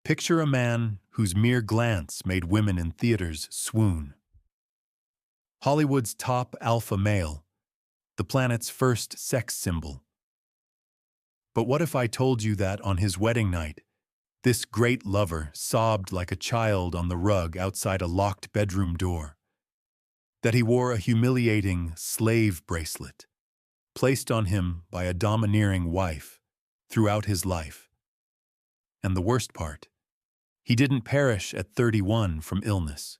Picture a man whose mere glance made women in theaters swoon. Hollywood's top alpha male, the planet's first sex symbol. But what if I told you that on his wedding night, this great lover sobbed like a child on the rug outside a locked bedroom door? That he wore a humiliating slave bracelet, placed on him by a domineering wife throughout his life. And the worst part, he didn't perish at 31 from illness.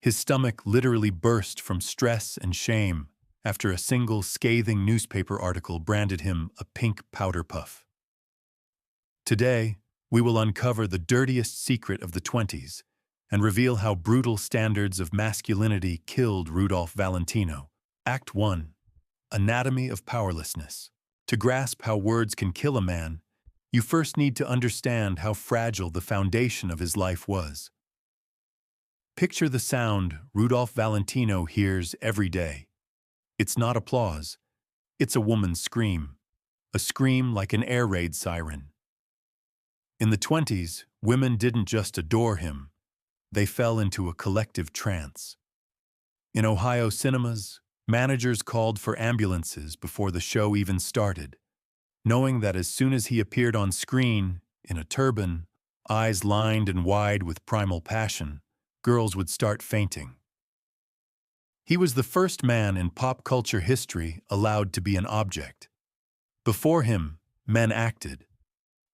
His stomach literally burst from stress and shame after a single scathing newspaper article branded him a pink powder puff. Today, we will uncover the dirtiest secret of the 20s and reveal how brutal standards of masculinity killed Rudolph Valentino. Act 1. Anatomy of Powerlessness. To grasp how words can kill a man, you first need to understand how fragile the foundation of his life was. Picture the sound Rudolph Valentino hears every day. It's not applause. It's a woman's scream. A scream like an air raid siren. In the 20s, women didn't just adore him. They fell into a collective trance. In Ohio cinemas, managers called for ambulances before the show even started, knowing that as soon as he appeared on screen, in a turban, eyes lined and wide with primal passion, girls would start fainting. He was the first man in pop culture history allowed to be an object. Before him, men acted.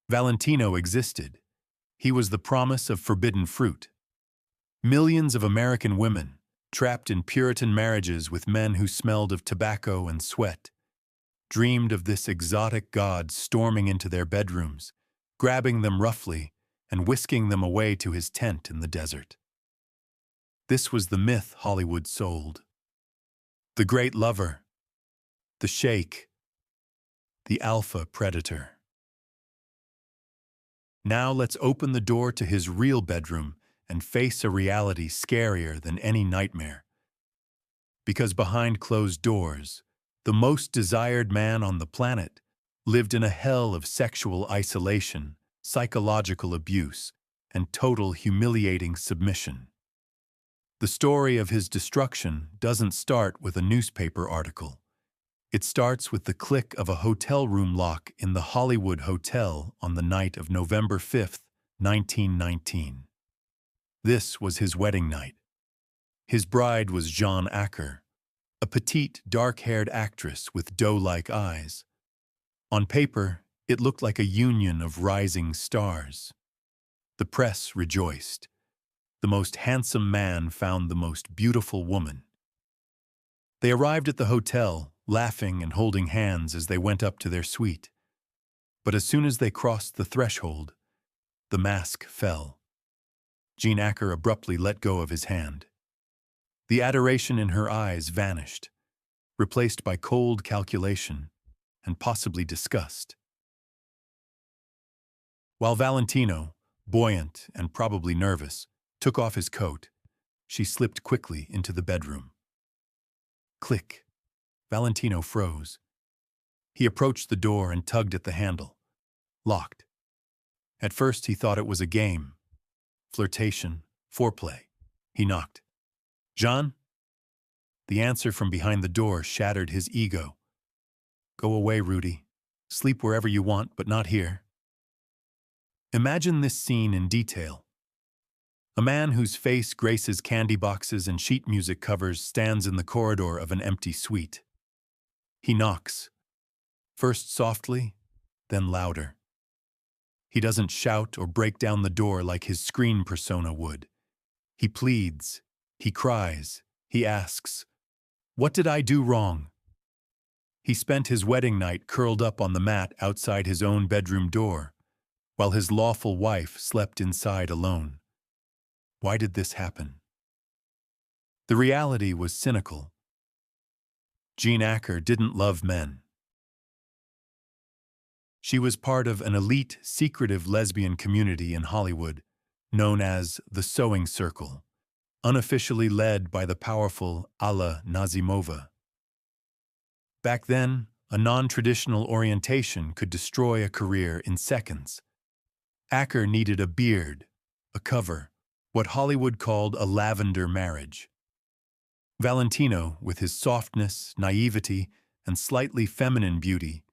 Valentino existed. He was the promise of forbidden fruit. Millions of American women, trapped in Puritan marriages with men who smelled of tobacco and sweat, dreamed of this exotic god storming into their bedrooms, grabbing them roughly and whisking them away to his tent in the desert. This was the myth Hollywood sold. The great lover, the Sheikh, the alpha predator. Now let's open the door to his real bedroom and face a reality scarier than any nightmare. Because behind closed doors, the most desired man on the planet lived in a hell of sexual isolation, psychological abuse, and total humiliating submission. The story of his destruction doesn't start with a newspaper article. It starts with the click of a hotel room lock in the Hollywood Hotel on the night of November 5, 1919. This was his wedding night. His bride was Jean Acker, a petite, dark-haired actress with doe-like eyes. On paper, it looked like a union of rising stars. The press rejoiced. The most handsome man found the most beautiful woman. They arrived at the hotel, laughing and holding hands as they went up to their suite. But as soon as they crossed the threshold, the mask fell. Jean Acker abruptly let go of his hand. The adoration in her eyes vanished, replaced by cold calculation and possibly disgust. While Valentino, buoyant and probably nervous, took off his coat, she slipped quickly into the bedroom. Click. Valentino froze. He approached the door and tugged at the handle. Locked. At first he thought it was a game. Flirtation, foreplay. He knocked. Jean? The answer from behind the door shattered his ego. Go away, Rudy. Sleep wherever you want, but not here. Imagine this scene in detail. A man whose face graces candy boxes and sheet music covers stands in the corridor of an empty suite. He knocks, first softly, then louder. He doesn't shout or break down the door like his screen persona would. He pleads, he cries, he asks, "What did I do wrong?" He spent his wedding night curled up on the mat outside his own bedroom door, while his lawful wife slept inside alone. Why did this happen? The reality was cynical. Jean Acker didn't love men. She was part of an elite, secretive lesbian community in Hollywood, known as the Sewing Circle, unofficially led by the powerful Alla Nazimova. Back then, a non-traditional orientation could destroy a career in seconds. Acker needed a beard, a cover, what Hollywood called a lavender marriage. Valentino, with his softness, naivety, and slightly feminine beauty,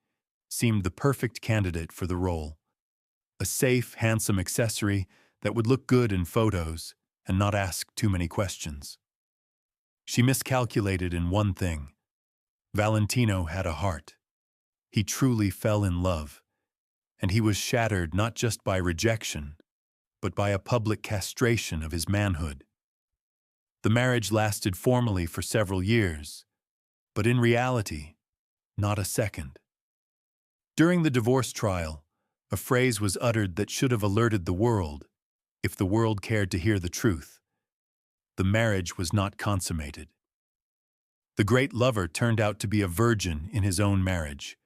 seemed the perfect candidate for the role. A safe, handsome accessory that would look good in photos and not ask too many questions. She miscalculated in one thing. Valentino had a heart. He truly fell in love, and he was shattered not just by rejection, but by a public castration of his manhood. The marriage lasted formally for several years, but in reality, not a second. During the divorce trial, a phrase was uttered that should have alerted the world, if the world cared to hear the truth. The marriage was not consummated. The great lover turned out to be a virgin in his own marriage.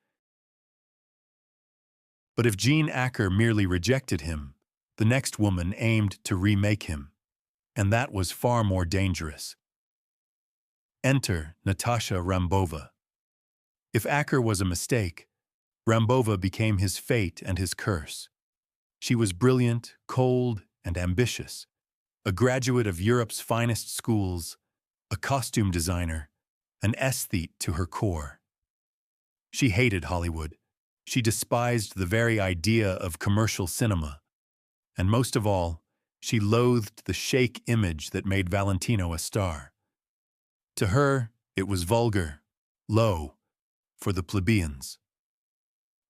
But if Jean Acker merely rejected him, the next woman aimed to remake him, and that was far more dangerous. Enter Natasha Rambova. If Acker was a mistake, Rambova became his fate and his curse. She was brilliant, cold, and ambitious, a graduate of Europe's finest schools, a costume designer, an aesthete to her core. She hated Hollywood. She despised the very idea of commercial cinema. And most of all, she loathed the Sheikh image that made Valentino a star. To her, it was vulgar, low, for the plebeians.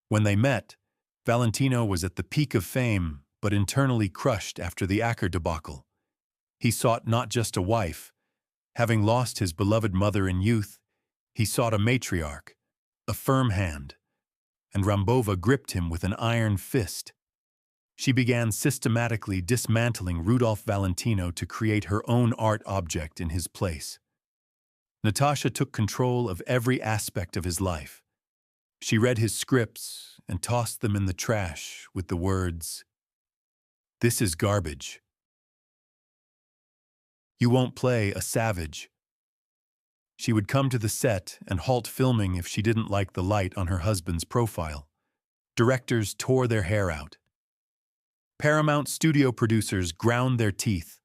When they met, Valentino was at the peak of fame, but internally crushed after the Acker debacle. He sought not just a wife. Having lost his beloved mother in youth, he sought a matriarch, a firm hand, and Rambova gripped him with an iron fist. She began systematically dismantling Rudolph Valentino to create her own art object in his place. Natasha took control of every aspect of his life. She read his scripts and tossed them in the trash with the words, "This is garbage. You won't play a savage." She would come to the set and halt filming if she didn't like the light on her husband's profile. Directors tore their hair out. Paramount studio producers ground their teeth.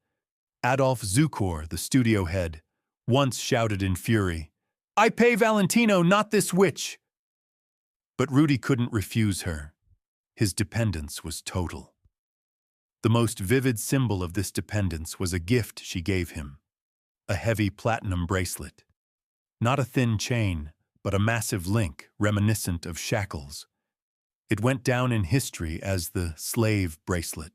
Adolf Zukor, the studio head, once shouted in fury, "I pay Valentino, not this witch!" But Rudy couldn't refuse her. His dependence was total. The most vivid symbol of this dependence was a gift she gave him, a heavy platinum bracelet. Not a thin chain, but a massive link reminiscent of shackles. It went down in history as the slave bracelet.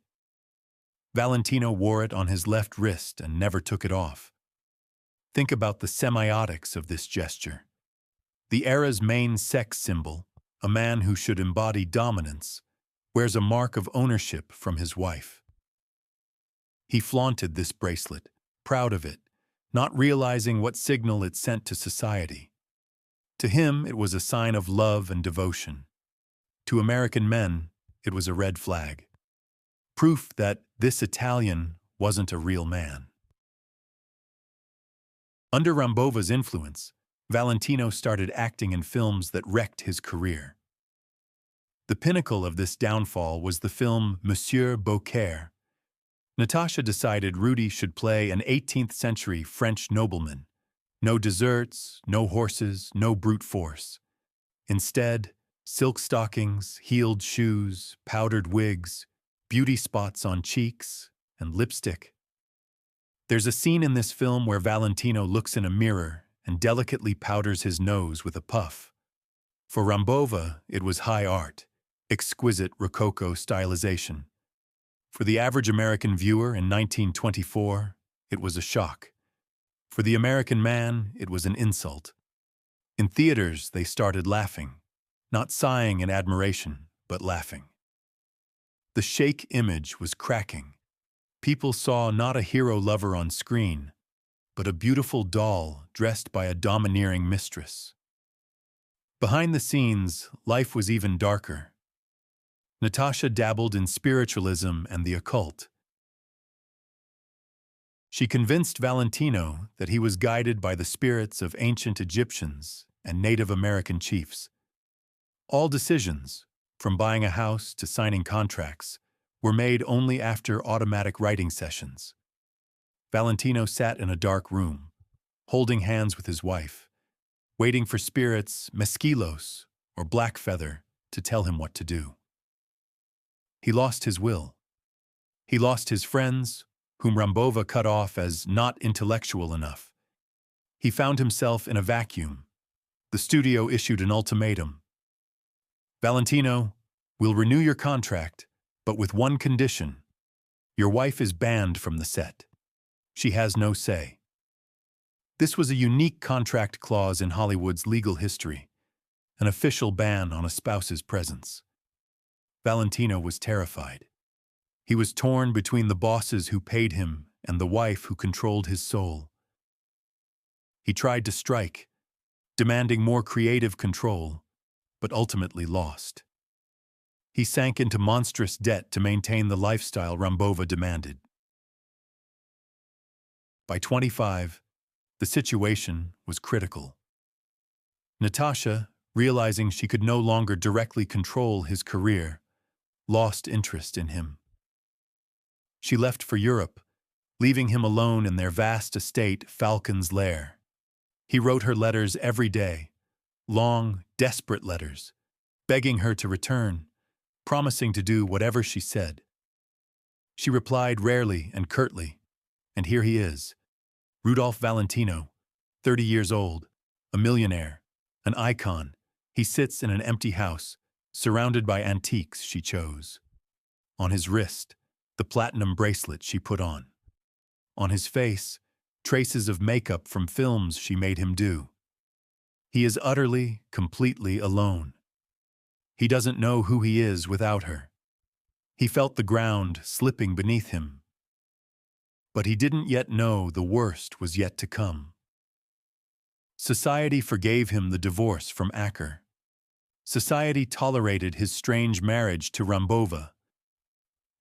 Valentino wore it on his left wrist and never took it off. Think about the semiotics of this gesture. The era's main sex symbol, a man who should embody dominance, wears a mark of ownership from his wife. He flaunted this bracelet, proud of it, not realizing what signal it sent to society. To him, it was a sign of love and devotion. To American men, it was a red flag. Proof that this Italian wasn't a real man. Under Rambova's influence, Valentino started acting in films that wrecked his career. The pinnacle of this downfall was the film Monsieur Beaucaire. Natasha decided Rudy should play an 18th-century French nobleman. No desserts, no horses, no brute force. Instead, silk stockings, heeled shoes, powdered wigs, beauty spots on cheeks, and lipstick. There's a scene in this film where Valentino looks in a mirror and delicately powders his nose with a puff. For Rambova, it was high art, exquisite Rococo stylization. For the average American viewer in 1924, it was a shock. For the American man, it was an insult. In theaters, they started laughing, not sighing in admiration, but laughing. The Sheikh image was cracking. People saw not a hero lover on screen, but a beautiful doll dressed by a domineering mistress. Behind the scenes, life was even darker. Natasha dabbled in spiritualism and the occult. She convinced Valentino that he was guided by the spirits of ancient Egyptians and Native American chiefs. All decisions, from buying a house to signing contracts, were made only after automatic writing sessions. Valentino sat in a dark room, holding hands with his wife, waiting for spirits, mesquilos, or black feather, to tell him what to do. He lost his will. He lost his friends, whom Rambova cut off as not intellectual enough. He found himself in a vacuum. The studio issued an ultimatum. Valentino, we'll renew your contract, but with one condition. Your wife is banned from the set. She has no say. This was a unique contract clause in Hollywood's legal history, an official ban on a spouse's presence. Valentino was terrified. He was torn between the bosses who paid him and the wife who controlled his soul. He tried to strike, demanding more creative control, but ultimately lost. He sank into monstrous debt to maintain the lifestyle Rambova demanded. By 25, the situation was critical. Natasha, realizing she could no longer directly control his career, lost interest in him. She left for Europe, leaving him alone in their vast estate, Falcon's Lair. He wrote her letters every day, long, desperate letters, begging her to return, promising to do whatever she said. She replied rarely and curtly, and here he is, Rudolph Valentino, 30 years old, a millionaire, an icon. He sits in an empty house, surrounded by antiques she chose. On his wrist, the platinum bracelet she put on. On his face, traces of makeup from films she made him do. He is utterly, completely alone. He doesn't know who he is without her. He felt the ground slipping beneath him. But he didn't yet know the worst was yet to come. Society forgave him the divorce from Acker. Society tolerated his strange marriage to Rambova.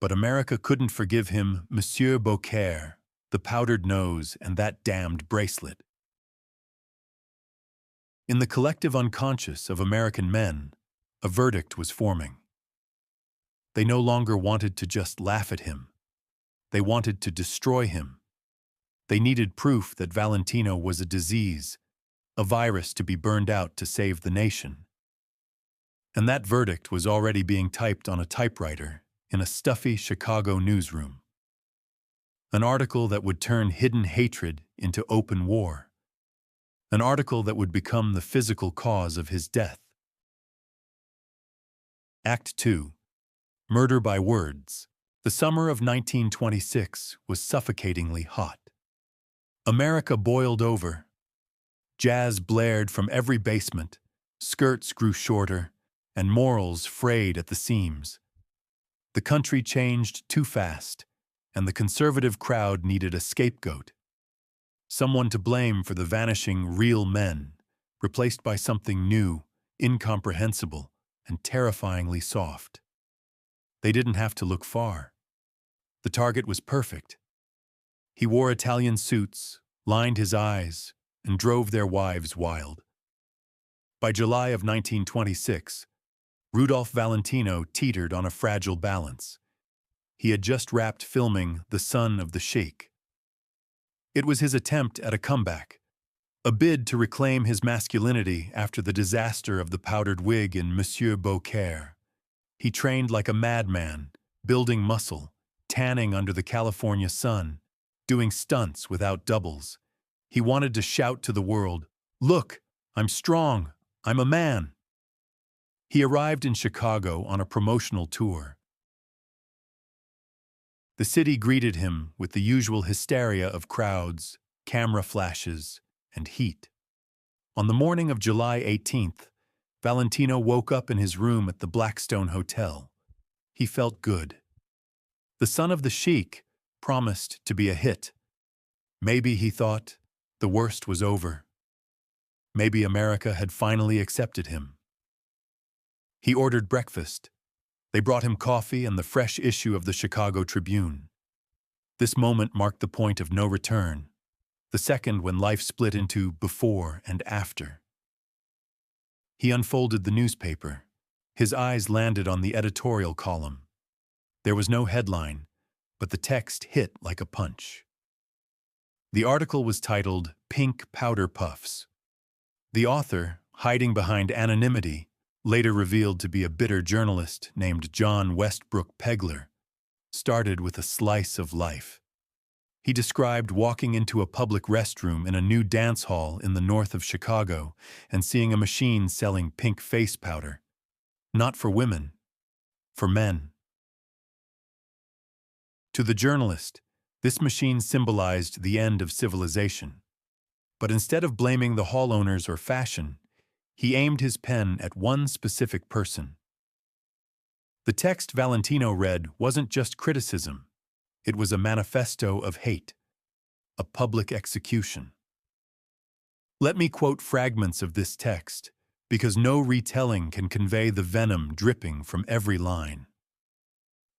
But America couldn't forgive him Monsieur Beaucaire, the powdered nose, and that damned bracelet. In the collective unconscious of American men, a verdict was forming. They no longer wanted to just laugh at him. They wanted to destroy him. They needed proof that Valentino was a disease, a virus to be burned out to save the nation. And that verdict was already being typed on a typewriter in a stuffy Chicago newsroom. An article that would turn hidden hatred into open war. An article that would become the physical cause of his death. Act 2. Murder by Words. The summer of 1926 was suffocatingly hot. America boiled over. Jazz blared from every basement, skirts grew shorter, and morals frayed at the seams. The country changed too fast, and the conservative crowd needed a scapegoat. Someone to blame for the vanishing real men, replaced by something new, incomprehensible, and terrifyingly soft. They didn't have to look far. The target was perfect. He wore Italian suits, lined his eyes, and drove their wives wild. By July of 1926, Rudolph Valentino teetered on a fragile balance. He had just wrapped filming The Son of the Sheikh. It was his attempt at a comeback, a bid to reclaim his masculinity after the disaster of the powdered wig in Monsieur Beaucaire. He trained like a madman, building muscle, tanning under the California sun, doing stunts without doubles. He wanted to shout to the world, "Look, I'm strong, I'm a man." He arrived in Chicago on a promotional tour. The city greeted him with the usual hysteria of crowds, camera flashes, and heat. On the morning of July 18th, Valentino woke up in his room at the Blackstone Hotel. He felt good. The Son of the Sheikh promised to be a hit. Maybe, he thought, the worst was over. Maybe America had finally accepted him. He ordered breakfast. They brought him coffee and the fresh issue of the Chicago Tribune. This moment marked the point of no return, the second when life split into before and after. He unfolded the newspaper. His eyes landed on the editorial column. There was no headline, but the text hit like a punch. The article was titled "Pink Powder Puffs." The author, hiding behind anonymity, later revealed to be a bitter journalist named John Westbrook Pegler, started with a slice of life. He described walking into a public restroom in a new dance hall in the north of Chicago and seeing a machine selling pink face powder. Not for women, for men. To the journalist, this machine symbolized the end of civilization. But instead of blaming the hall owners or fashion, he aimed his pen at one specific person. The text Valentino read wasn't just criticism. It was a manifesto of hate, a public execution. Let me quote fragments of this text, because no retelling can convey the venom dripping from every line.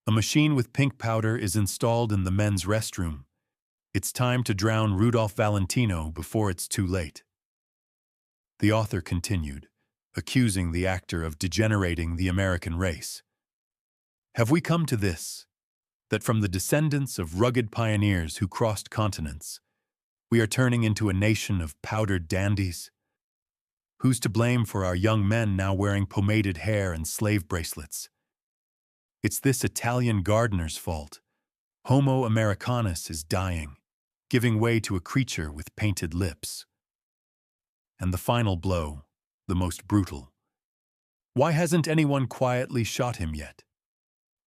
A machine with pink powder is installed in the men's restroom. It's time to drown Rudolph Valentino before it's too late. The author continued, accusing the actor of degenerating the American race. Have we come to this, that from the descendants of rugged pioneers who crossed continents, we are turning into a nation of powdered dandies? Who's to blame for our young men now wearing pomaded hair and slave bracelets? It's this Italian gardener's fault. Homo Americanus is dying, giving way to a creature with painted lips. And the final blow, the most brutal. Why hasn't anyone quietly shot him yet?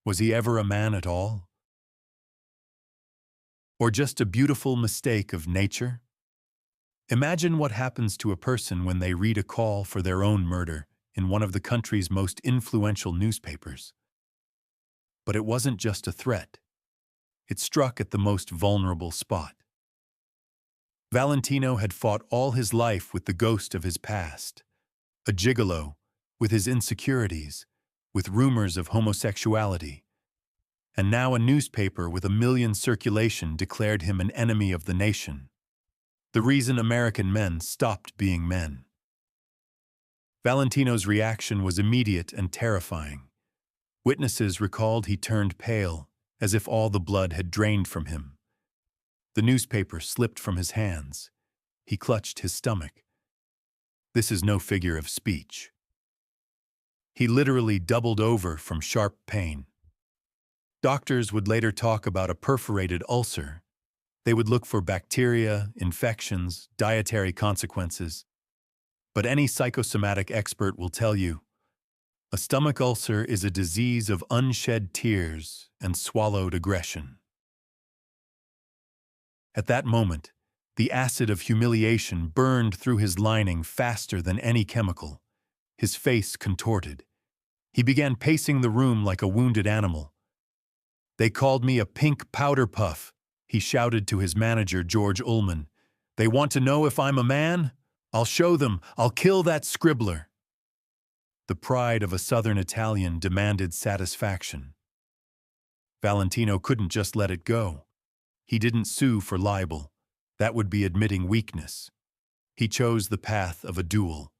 Was he ever a man at all? Or just a beautiful mistake of nature? Imagine what happens to a person when they read a call for their own murder in one of the country's most influential newspapers. But it wasn't just a threat. It struck at the most vulnerable spot. Valentino had fought all his life with the ghost of his past, a gigolo, with his insecurities, with rumors of homosexuality. And now a newspaper with 1 million circulation declared him an enemy of the nation. The reason American men stopped being men. Valentino's reaction was immediate and terrifying. Witnesses recalled he turned pale, as if all the blood had drained from him. The newspaper slipped from his hands. He clutched his stomach. This is no figure of speech. He literally doubled over from sharp pain. Doctors would later talk about a perforated ulcer. They would look for bacteria, infections, dietary consequences. But any psychosomatic expert will tell you, a stomach ulcer is a disease of unshed tears and swallowed aggression. At that moment, the acid of humiliation burned through his lining faster than any chemical. His face contorted. He began pacing the room like a wounded animal. They called me a pink powder puff, he shouted to his manager, George Ullman. They want to know if I'm a man? I'll show them. I'll kill that scribbler. The pride of a Southern Italian demanded satisfaction. Valentino couldn't just let it go. He didn't sue for libel. That would be admitting weakness. He chose the path of a duel.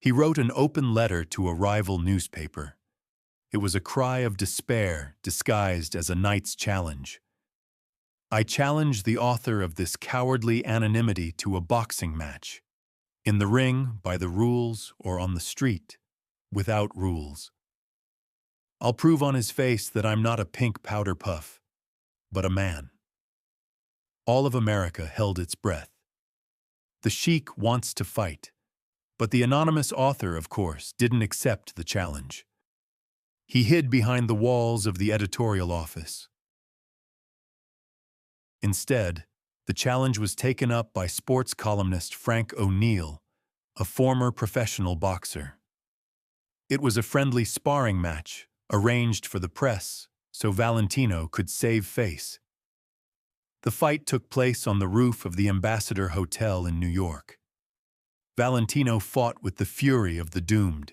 He wrote an open letter to a rival newspaper. It was a cry of despair disguised as a knight's challenge. I challenge the author of this cowardly anonymity to a boxing match. In the ring, by the rules, or on the street, without rules. I'll prove on his face that I'm not a pink powder puff, but a man. All of America held its breath. The Sheikh wants to fight, but the anonymous author, of course, didn't accept the challenge. He hid behind the walls of the editorial office. Instead, the challenge was taken up by sports columnist Frank O'Neill, a former professional boxer. It was a friendly sparring match, arranged for the press, so Valentino could save face. The fight took place on the roof of the Ambassador Hotel in New York. Valentino fought with the fury of the doomed.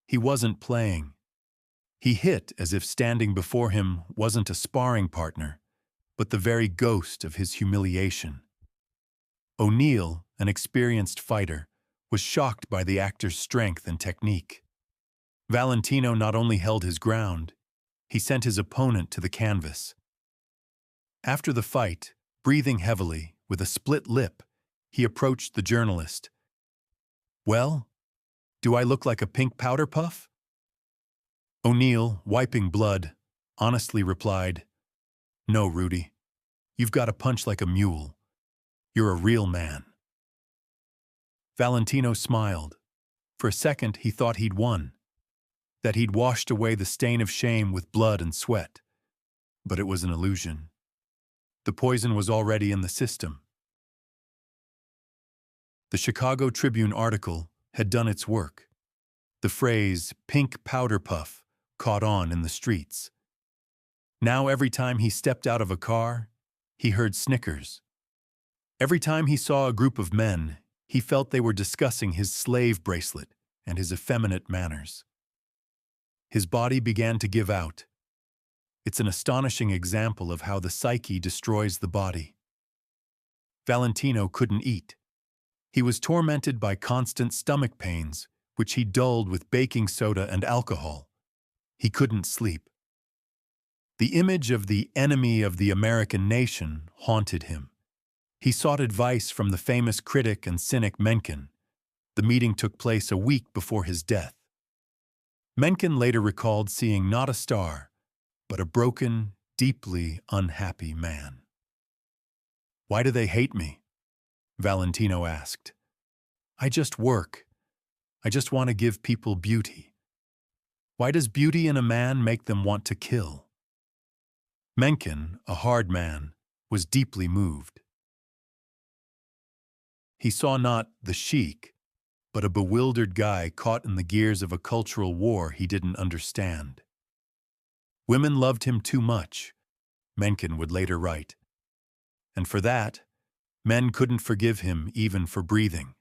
He wasn't playing. He hit as if standing before him wasn't a sparring partner, but the very ghost of his humiliation. O'Neill, an experienced fighter, was shocked by the actor's strength and technique. Valentino not only held his ground, He sent his opponent to the canvas. After the fight, breathing heavily, with a split lip, he approached the journalist. "Well, do I look like a pink powder puff?" O'Neill, wiping blood, honestly replied, "No, Rudy. You've got a punch like a mule. You're a real man." Valentino smiled. For a second, he thought he'd won, that he'd washed away the stain of shame with blood and sweat. But it was an illusion. The poison was already in the system. The Chicago Tribune article had done its work. The phrase, "pink powder puff," caught on in the streets. Now every time he stepped out of a car, he heard snickers. Every time he saw a group of men, he felt they were discussing his slave bracelet and his effeminate manners. His body began to give out. It's an astonishing example of how the psyche destroys the body. Valentino couldn't eat. He was tormented by constant stomach pains, which he dulled with baking soda and alcohol. He couldn't sleep. The image of the enemy of the American nation haunted him. He sought advice from the famous critic and cynic Mencken. The meeting took place a week before his death. Mencken later recalled seeing not a star, but a broken, deeply unhappy man. "Why do they hate me?" Valentino asked. "I just work. I just want to give people beauty. Why does beauty in a man make them want to kill?" Mencken, a hard man, was deeply moved. He saw not the Sheikh, but a bewildered guy caught in the gears of a cultural war he didn't understand. "Women loved him too much," Mencken would later write. And for that, men couldn't forgive him even for breathing.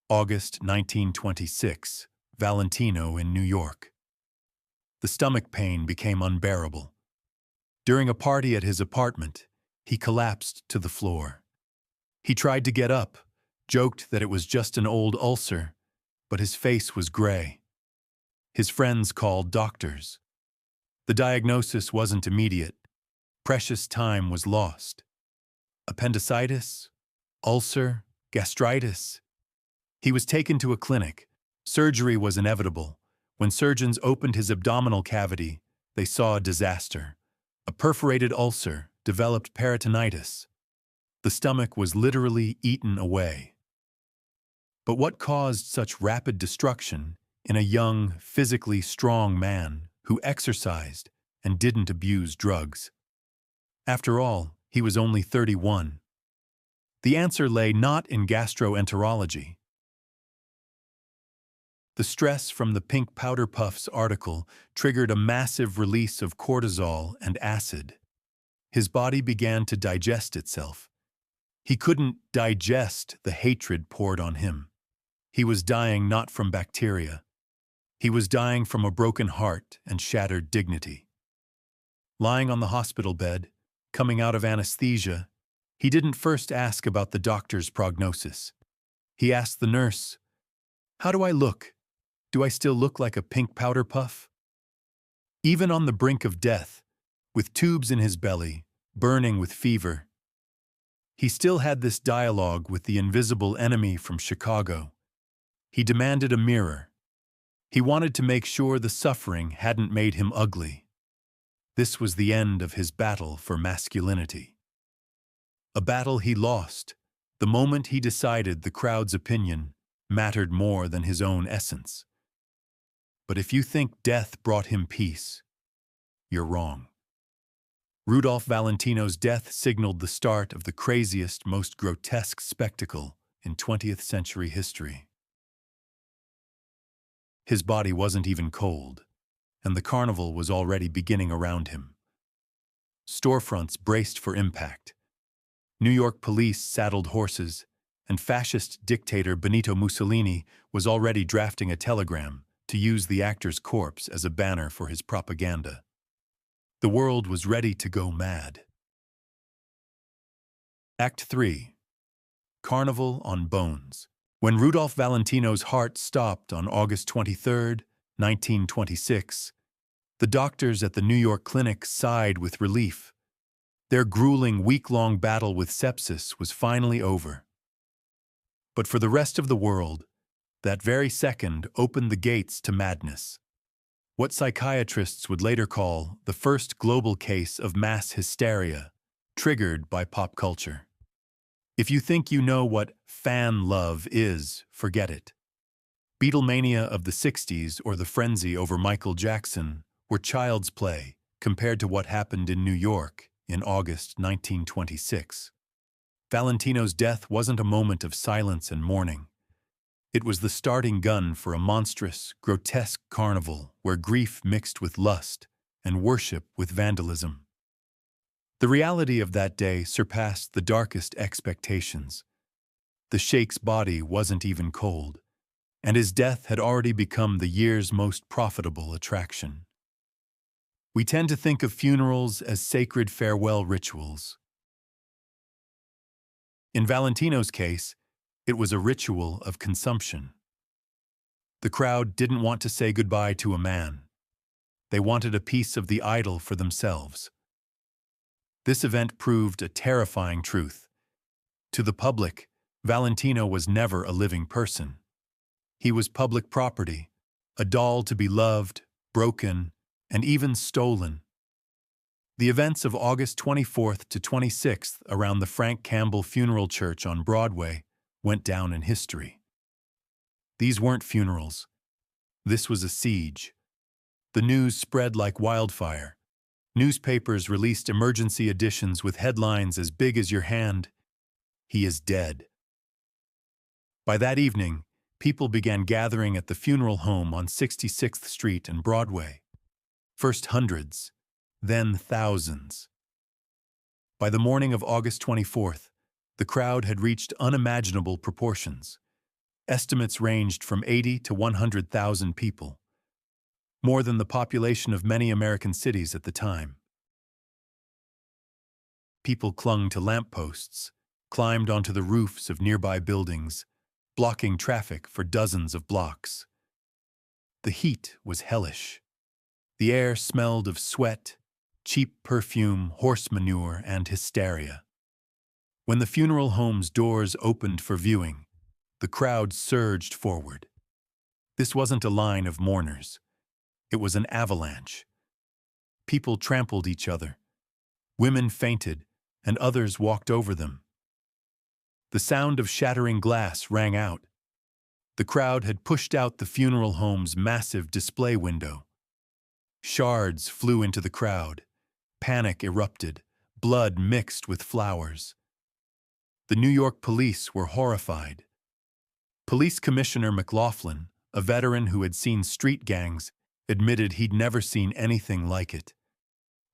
August 1926, Valentino in New York. The stomach pain became unbearable. During a party at his apartment, he collapsed to the floor. He tried to get up, joked that it was just an old ulcer, but his face was gray. His friends called doctors. The diagnosis wasn't immediate. Precious time was lost. Appendicitis? Ulcer? Gastritis? He was taken to a clinic. Surgery was inevitable. When surgeons opened his abdominal cavity, they saw a disaster. A perforated ulcer developed peritonitis. The stomach was literally eaten away. But what caused such rapid destruction in a young, physically strong man who exercised and didn't abuse drugs? After all, he was only 31. The answer lay not in gastroenterology. The stress from the Pink Powder Puffs article triggered a massive release of cortisol and acid. His body began to digest itself. He couldn't digest the hatred poured on him. He was dying not from bacteria. He was dying from a broken heart and shattered dignity. Lying on the hospital bed, coming out of anesthesia, he didn't first ask about the doctor's prognosis. He asked the nurse, "How do I look? Do I still look like a pink powder puff?" Even on the brink of death, with tubes in his belly, burning with fever, he still had this dialogue with the invisible enemy from Chicago. He demanded a mirror. He wanted to make sure the suffering hadn't made him ugly. This was the end of his battle for masculinity. A battle he lost the moment he decided the crowd's opinion mattered more than his own essence. But if you think death brought him peace, you're wrong. Rudolph Valentino's death signaled the start of the craziest, most grotesque spectacle in 20th century history. His body wasn't even cold, and the carnival was already beginning around him. Storefronts braced for impact. New York police saddled horses, and fascist dictator Benito Mussolini was already drafting a telegram to use the actor's corpse as a banner for his propaganda. The world was ready to go mad. Act 3. Carnival on Bones. When Rudolph Valentino's heart stopped on August 23, 1926, The doctors at the New York clinic sighed with relief. Their grueling, week-long battle with sepsis was finally over. But for the rest of the world, that very second opened the gates to madness. What psychiatrists would later call the first global case of mass hysteria, triggered by pop culture. If you think you know what fan love is, forget it. Beatlemania of the 60s or the frenzy over Michael Jackson were child's play compared to what happened in New York in August 1926. Valentino's death wasn't a moment of silence and mourning. It was the starting gun for a monstrous, grotesque carnival where grief mixed with lust and worship with vandalism. The reality of that day surpassed the darkest expectations. The Sheikh's body wasn't even cold, and his death had already become the year's most profitable attraction. We tend to think of funerals as sacred farewell rituals. In Valentino's case, it was a ritual of consumption. The crowd didn't want to say goodbye to a man. They wanted a piece of the idol for themselves. This event proved a terrifying truth. To the public, Valentino was never a living person. He was public property, a doll to be loved, broken, and even stolen. The events of August 24th to 26th around the Frank Campbell Funeral Church on Broadway went down in history. These weren't funerals. This was a siege. The news spread like wildfire. Newspapers released emergency editions with headlines as big as your hand. He is dead. By that evening, people began gathering at the funeral home on 66th Street and Broadway. First hundreds, then thousands. By the morning of August 24th, the crowd had reached unimaginable proportions. Estimates ranged from 80 to 100,000 people, more than the population of many American cities at the time. People clung to lampposts, climbed onto the roofs of nearby buildings, blocking traffic for dozens of blocks. The heat was hellish. The air smelled of sweat, cheap perfume, horse manure, and hysteria. When the funeral home's doors opened for viewing, the crowd surged forward. This wasn't a line of mourners. It was an avalanche. People trampled each other. Women fainted, and others walked over them. The sound of shattering glass rang out. The crowd had pushed out the funeral home's massive display window. Shards flew into the crowd. Panic erupted. Blood mixed with flowers. The New York police were horrified. Police Commissioner McLaughlin, a veteran who had seen street gangs, admitted he'd never seen anything like it.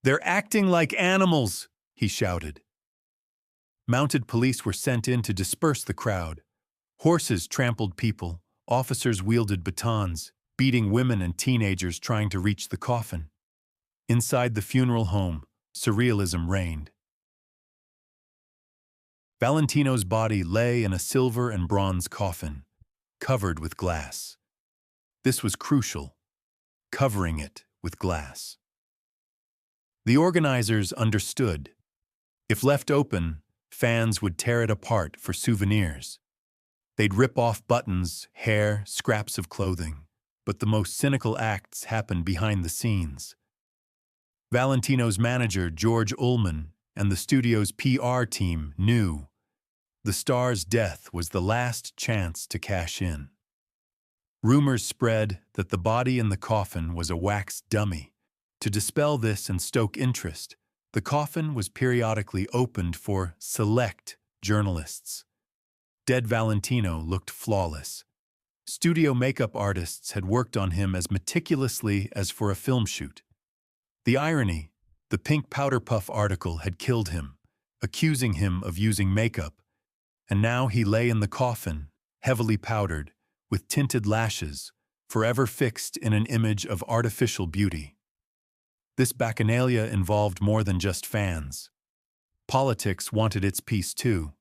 "They're acting like animals," he shouted. Mounted police were sent in to disperse the crowd. Horses trampled people, officers wielded batons, beating women and teenagers trying to reach the coffin. Inside the funeral home, surrealism reigned. Valentino's body lay in a silver and bronze coffin, covered with glass. This was crucial, covering it with glass. The organizers understood. If left open, fans would tear it apart for souvenirs. They'd rip off buttons, hair, scraps of clothing, but the most cynical acts happened behind the scenes. Valentino's manager, George Ullman, and the studio's PR team knew the star's death was the last chance to cash in. Rumors spread that the body in the coffin was a wax dummy. To dispel this and stoke interest, the coffin was periodically opened for select journalists. Dead Valentino looked flawless. Studio makeup artists had worked on him as meticulously as for a film shoot. The irony, the pink powder puff article had killed him, accusing him of using makeup, and now he lay in the coffin, heavily powdered, with tinted lashes, forever fixed in an image of artificial beauty. This bacchanalia involved more than just fans. Politics wanted its piece too.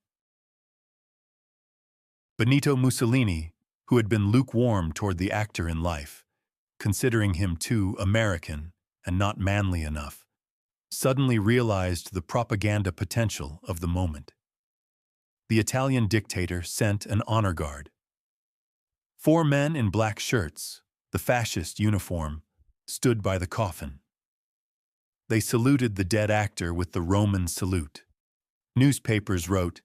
Benito Mussolini, who had been lukewarm toward the actor in life, considering him too American, and not manly enough, suddenly realized the propaganda potential of the moment. The Italian dictator sent an honor guard. 4 men in black shirts, the fascist uniform, stood by the coffin. They saluted the dead actor with the Roman salute. Newspapers wrote,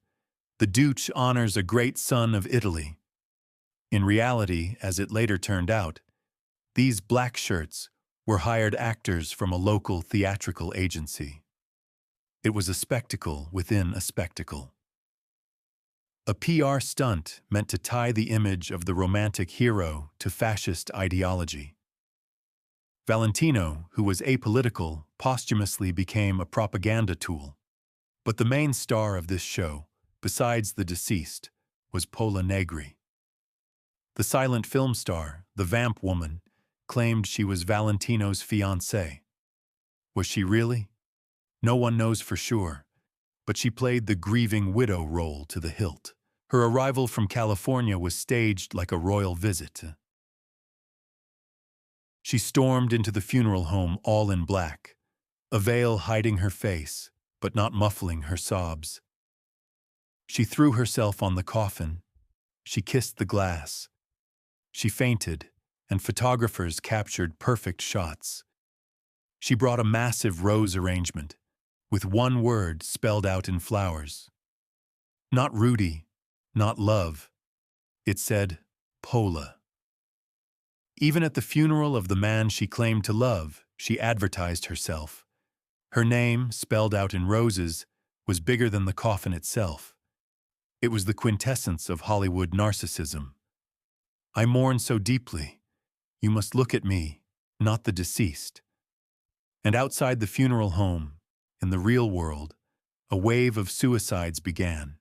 "The Duce honors a great son of Italy." In reality, as it later turned out, these black shirts were hired actors from a local theatrical agency. It was a spectacle within a spectacle. A PR stunt meant to tie the image of the romantic hero to fascist ideology. Valentino, who was apolitical, posthumously became a propaganda tool. But the main star of this show, besides the deceased, was Pola Negri. The silent film star, the vamp woman, claimed she was Valentino's fiancée. Was she really? No one knows for sure, but she played the grieving widow role to the hilt. Her arrival from California was staged like a royal visit. She stormed into the funeral home all in black, a veil hiding her face, but not muffling her sobs. She threw herself on the coffin. She kissed the glass. She fainted, and photographers captured perfect shots. She brought a massive rose arrangement, with one word spelled out in flowers. Not Rudy, not love. It said, Pola. Even at the funeral of the man she claimed to love, she advertised herself. Her name, spelled out in roses, was bigger than the coffin itself. It was the quintessence of Hollywood narcissism. I mourn so deeply. You must look at me, not the deceased. And outside the funeral home, in the real world, a wave of suicides began.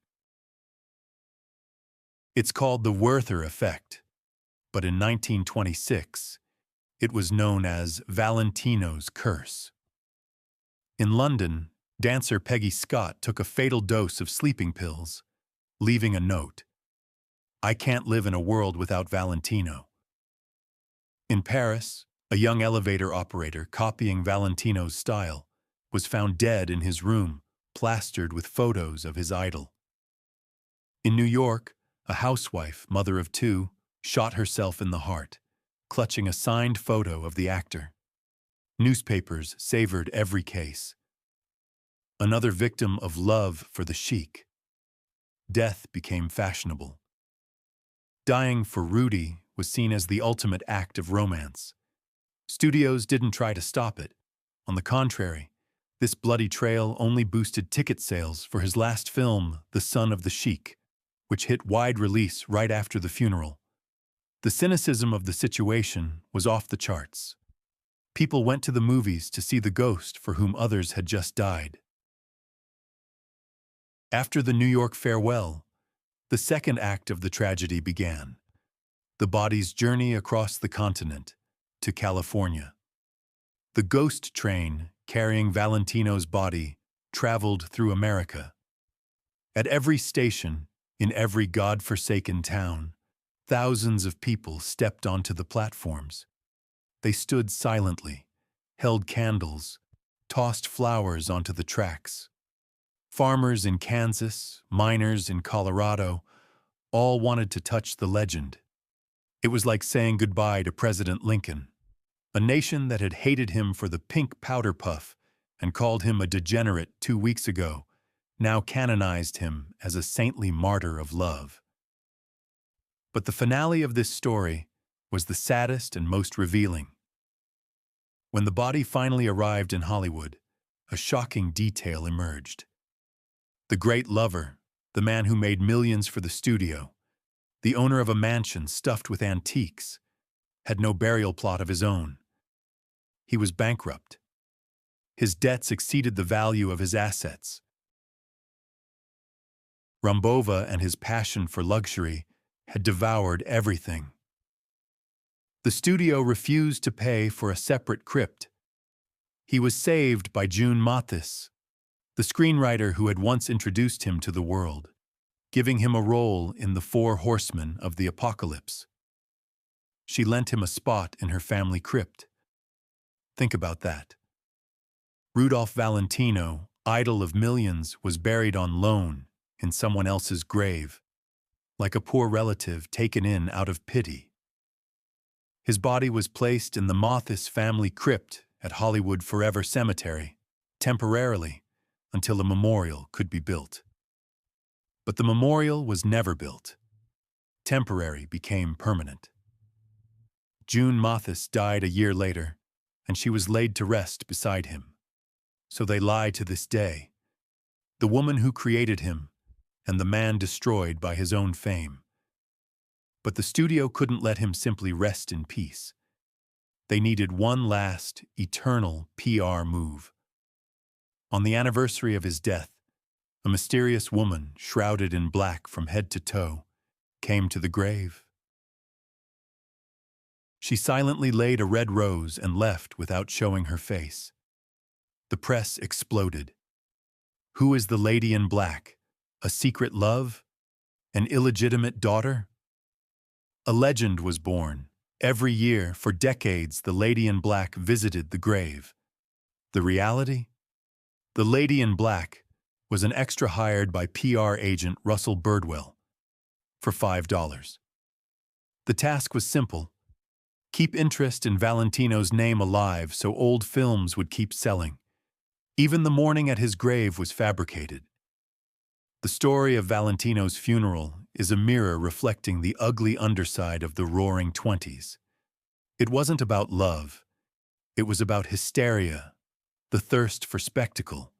It's called the Werther effect, but in 1926, it was known as Valentino's curse. In London, dancer Peggy Scott took a fatal dose of sleeping pills, leaving a note. I can't live in a world without Valentino. In Paris, a young elevator operator copying Valentino's style was found dead in his room, plastered with photos of his idol. In New York, a housewife, mother of 2, shot herself in the heart, clutching a signed photo of the actor. Newspapers savored every case. Another victim of love for the Sheikh. Death became fashionable. Dying for Rudy was seen as the ultimate act of romance. Studios didn't try to stop it. On the contrary, this bloody trail only boosted ticket sales for his last film, The Son of the Sheikh, which hit wide release right after the funeral. The cynicism of the situation was off the charts. People went to the movies to see the ghost for whom others had just died. After the New York farewell, the second act of the tragedy began. The body's journey across the continent, to California. The ghost train, carrying Valentino's body, traveled through America. At every station, in every God-forsaken town, thousands of people stepped onto the platforms. They stood silently, held candles, tossed flowers onto the tracks. Farmers in Kansas, miners in Colorado, all wanted to touch the legend. It was like saying goodbye to President Lincoln, a nation that had hated him for the pink powder puff and called him a degenerate 2 weeks ago, now canonized him as a saintly martyr of love. But the finale of this story was the saddest and most revealing. When the body finally arrived in Hollywood, a shocking detail emerged. The great lover, the man who made millions for the studio, the owner of a mansion stuffed with antiques, had no burial plot of his own. He was bankrupt. His debts exceeded the value of his assets. Rambova and his passion for luxury had devoured everything. The studio refused to pay for a separate crypt. He was saved by June Mathis, the screenwriter who had once introduced him to the world, giving him a role in The 4 Horsemen of the Apocalypse. She lent him a spot in her family crypt. Think about that. Rudolph Valentino, idol of millions, was buried on loan in someone else's grave, like a poor relative taken in out of pity. His body was placed in the Mathis family crypt at Hollywood Forever Cemetery, temporarily, until a memorial could be built. But the memorial was never built. Temporary became permanent. June Mathis died a year later, and she was laid to rest beside him. So they lie to this day. The woman who created him, and the man destroyed by his own fame. But the studio couldn't let him simply rest in peace. They needed one last, eternal PR move. On the anniversary of his death, a mysterious woman, shrouded in black from head to toe, came to the grave. She silently laid a red rose and left without showing her face. The press exploded. Who is the lady in black? A secret love? An illegitimate daughter? A legend was born. Every year, for decades, the lady in black visited the grave. The reality? The lady in black was an extra hired by PR agent Russell Birdwell for $5. The task was simple: keep interest in Valentino's name alive so old films would keep selling. Even the mourning at his grave was fabricated. The story of Valentino's funeral is a mirror reflecting the ugly underside of the Roaring Twenties. It wasn't about love. It was about hysteria, the thirst for spectacle,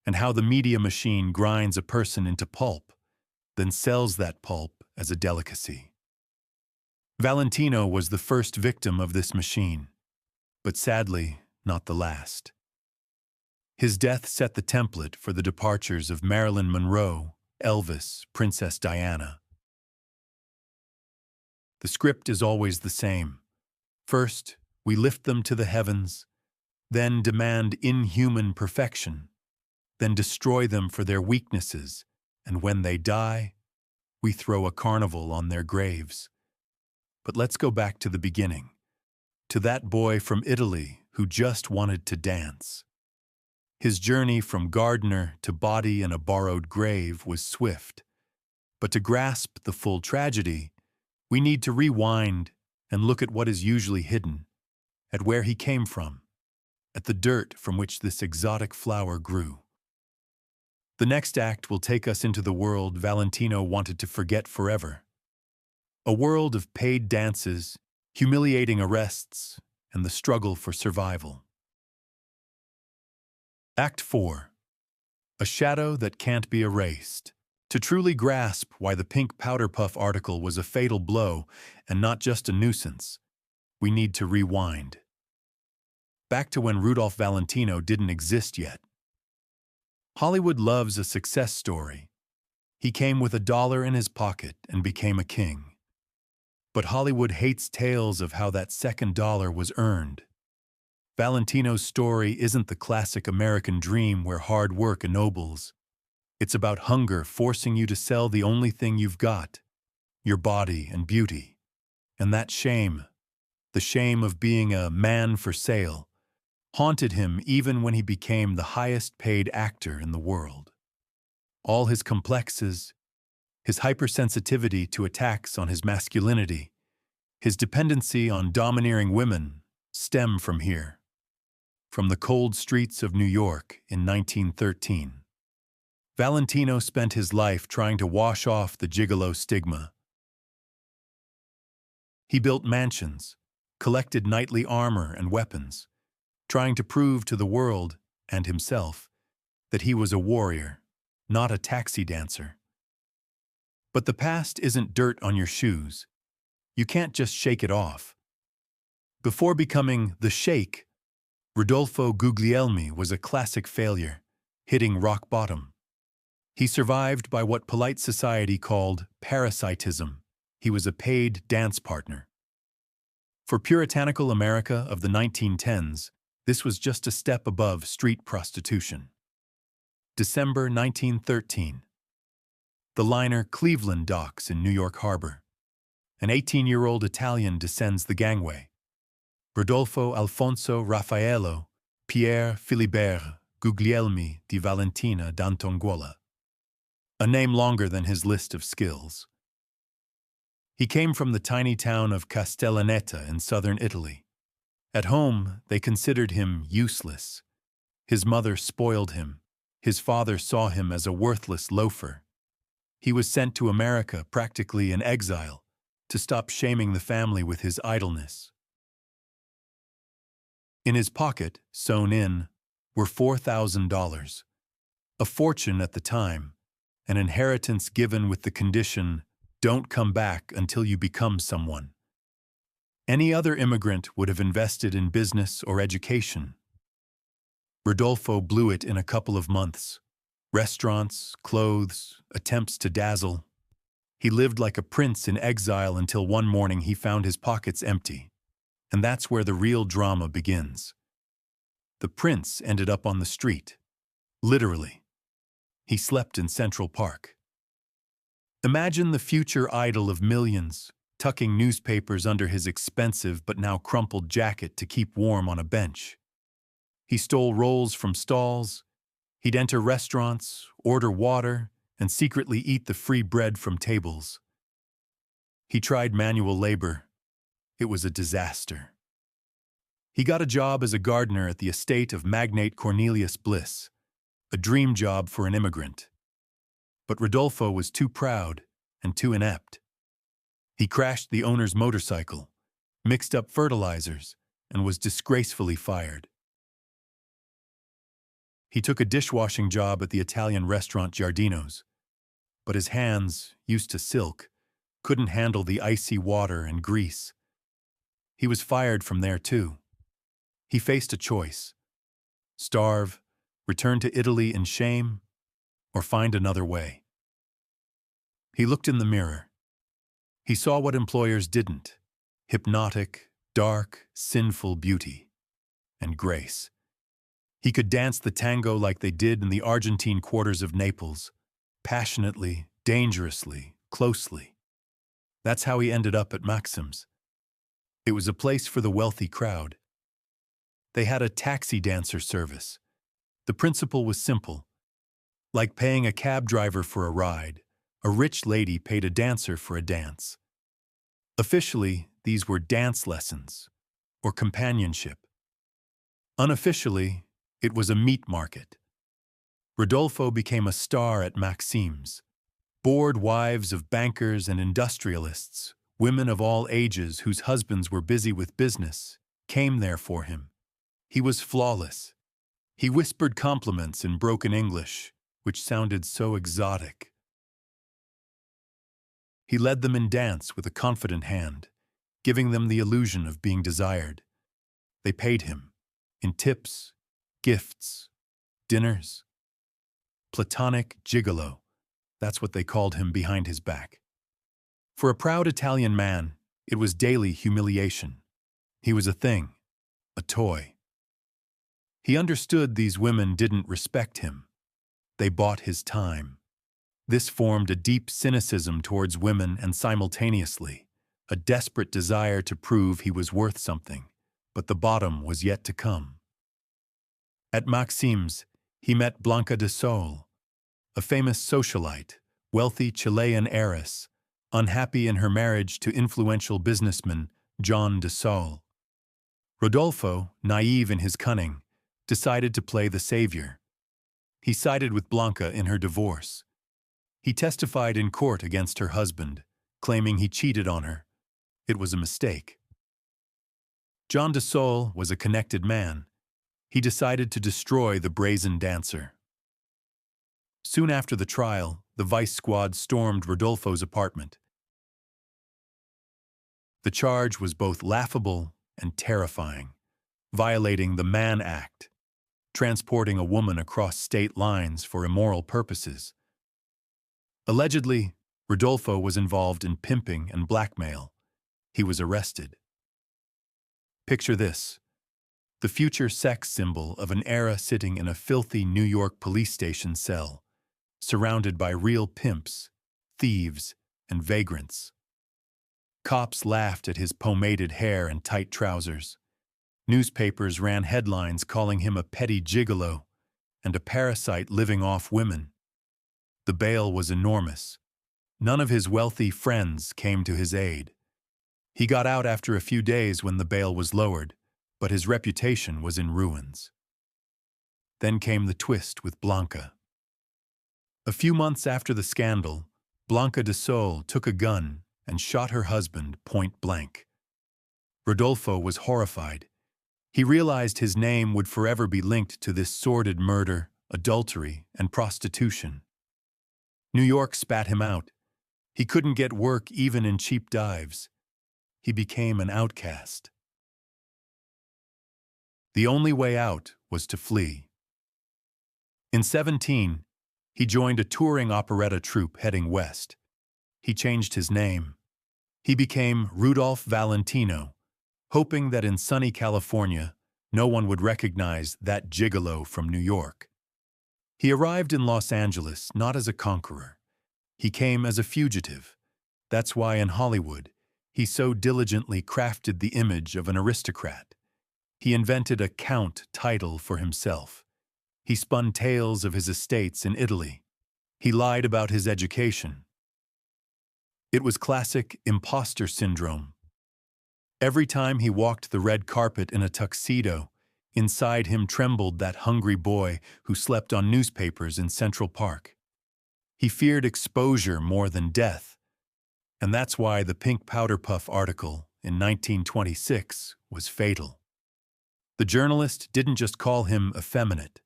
and how the media machine grinds a person into pulp, then sells that pulp as a delicacy. Valentino was the first victim of this machine, but sadly, not the last. His death set the template for the departures of Marilyn Monroe, Elvis, Princess Diana. The script is always the same. First, we lift them to the heavens, then demand inhuman perfection, then destroy them for their weaknesses, and when they die, we throw a carnival on their graves. But let's go back to the beginning, to that boy from Italy who just wanted to dance. His journey from gardener to body in a borrowed grave was swift. But to grasp the full tragedy, we need to rewind and look at what is usually hidden, at where he came from, at the dirt from which this exotic flower grew. The next act will take us into the world Valentino wanted to forget forever. A world of paid dances, humiliating arrests, and the struggle for survival. Act 4. A shadow that can't be erased. To truly grasp why the pink powder puff article was a fatal blow and not just a nuisance, we need to rewind. Back to when Rudolph Valentino didn't exist yet. Hollywood loves a success story. He came with $1 in his pocket and became a king. But Hollywood hates tales of how that second dollar was earned. Valentino's story isn't the classic American dream where hard work ennobles. It's about hunger forcing you to sell the only thing you've got, your body and beauty. And that shame, the shame of being a man for sale, haunted him even when he became the highest-paid actor in the world. All his complexes, his hypersensitivity to attacks on his masculinity, his dependency on domineering women, stem from here. From the cold streets of New York in 1913. Valentino spent his life trying to wash off the gigolo stigma. He built mansions, collected knightly armor and weapons, trying to prove to the world, and himself, that he was a warrior, not a taxi dancer. But the past isn't dirt on your shoes. You can't just shake it off. Before becoming the Sheikh, Rodolfo Guglielmi was a classic failure, hitting rock bottom. He survived by what polite society called parasitism. He was a paid dance partner. For puritanical America of the 1910s, this was just a step above street prostitution. December 1913. The liner Cleveland docks in New York Harbor. An 18-year-old Italian descends the gangway. Rodolfo Alfonso Raffaello Pier Filibert Guglielmi di Valentina d'Antonguola, a name longer than his list of skills. He came from the tiny town of Castellaneta in southern Italy. At home, they considered him useless. His mother spoiled him. His father saw him as a worthless loafer. He was sent to America, practically in exile, to stop shaming the family with his idleness. In his pocket, sewn in, were $4,000, a fortune at the time, an inheritance given with the condition, "Don't come back until you become someone." Any other immigrant would have invested in business or education. Rodolfo blew it in a couple of months. Restaurants, clothes, attempts to dazzle. He lived like a prince in exile until one morning he found his pockets empty. And that's where the real drama begins. The prince ended up on the street. Literally. He slept in Central Park. Imagine the future idol of millions, tucking newspapers under his expensive but now crumpled jacket to keep warm on a bench. He stole rolls from stalls. He'd enter restaurants, order water, and secretly eat the free bread from tables. He tried manual labor. It was a disaster. He got a job as a gardener at the estate of magnate Cornelius Bliss, a dream job for an immigrant. But Rodolfo was too proud and too inept. He crashed the owner's motorcycle, mixed up fertilizers, and was disgracefully fired. He took a dishwashing job at the Italian restaurant Giardino's, but his hands, used to silk, couldn't handle the icy water and grease. He was fired from there too. He faced a choice: starve, return to Italy in shame, or find another way. He looked in the mirror. He saw what employers didn't: hypnotic, dark, sinful beauty and grace. He could dance the tango like they did in the Argentine quarters of Naples, passionately, dangerously, closely. That's how he ended up at Maxim's. It was a place for the wealthy crowd. They had a taxi dancer service. The principle was simple. Like paying a cab driver for a ride, a rich lady paid a dancer for a dance. Officially, these were dance lessons, or companionship. Unofficially, it was a meat market. Rodolfo became a star at Maxim's. Bored wives of bankers and industrialists, women of all ages whose husbands were busy with business, came there for him. He was flawless. He whispered compliments in broken English, which sounded so exotic. He led them in dance with a confident hand, giving them the illusion of being desired. They paid him in tips, gifts, dinners. Platonic gigolo, that's what they called him behind his back. For a proud Italian man, it was daily humiliation. He was a thing, a toy. He understood these women didn't respect him. They bought his time. This formed a deep cynicism towards women and simultaneously a desperate desire to prove he was worth something, but the bottom was yet to come. At Maxim's, he met Blanca de Sol, a famous socialite, wealthy Chilean heiress, unhappy in her marriage to influential businessman John de Sol. Rodolfo, naive in his cunning, decided to play the savior. He sided with Blanca in her divorce. He testified in court against her husband, claiming he cheated on her. It was a mistake. John de Sol was a connected man. He decided to destroy the brazen dancer. Soon after the trial, the vice squad stormed Rodolfo's apartment. The charge was both laughable and terrifying, violating the Mann Act, transporting a woman across state lines for immoral purposes. Allegedly, Rodolfo was involved in pimping and blackmail. He was arrested. Picture this: the future sex symbol of an era sitting in a filthy New York police station cell, surrounded by real pimps, thieves, and vagrants. Cops laughed at his pomaded hair and tight trousers. Newspapers ran headlines calling him a petty gigolo and a parasite living off women. The bail was enormous. None of his wealthy friends came to his aid. He got out after a few days when the bail was lowered, but his reputation was in ruins. Then came the twist with Blanca. A few months after the scandal, Blanca de Sol took a gun and shot her husband point blank. Rodolfo was horrified. He realized his name would forever be linked to this sordid murder, adultery, and prostitution. New York spat him out. He couldn't get work even in cheap dives. He became an outcast. The only way out was to flee. In 17, he joined a touring operetta troupe heading west. He changed his name. He became Rudolph Valentino, hoping that in sunny California, no one would recognize that gigolo from New York. He arrived in Los Angeles not as a conqueror. He came as a fugitive. That's why in Hollywood, he so diligently crafted the image of an aristocrat. He invented a count title for himself. He spun tales of his estates in Italy. He lied about his education. It was classic imposter syndrome. Every time he walked the red carpet in a tuxedo, inside him trembled that hungry boy who slept on newspapers in Central Park. He feared exposure more than death, and that's why the Pink Powder Puff article in 1926 was fatal. The journalist didn't just call him effeminate.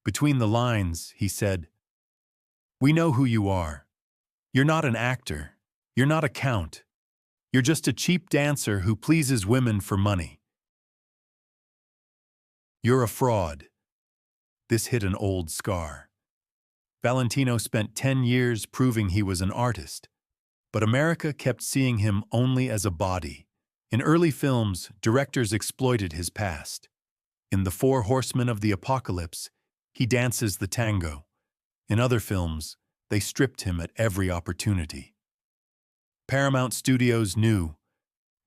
Between the lines, he said, "We know who you are. You're not an actor. You're not a count. You're just a cheap dancer who pleases women for money. You're a fraud." This hit an old scar. Valentino spent 10 years proving he was an artist, but America kept seeing him only as a body. In early films, directors exploited his past. In The Four Horsemen of the Apocalypse, he dances the tango. In other films, they stripped him at every opportunity. Paramount Studios knew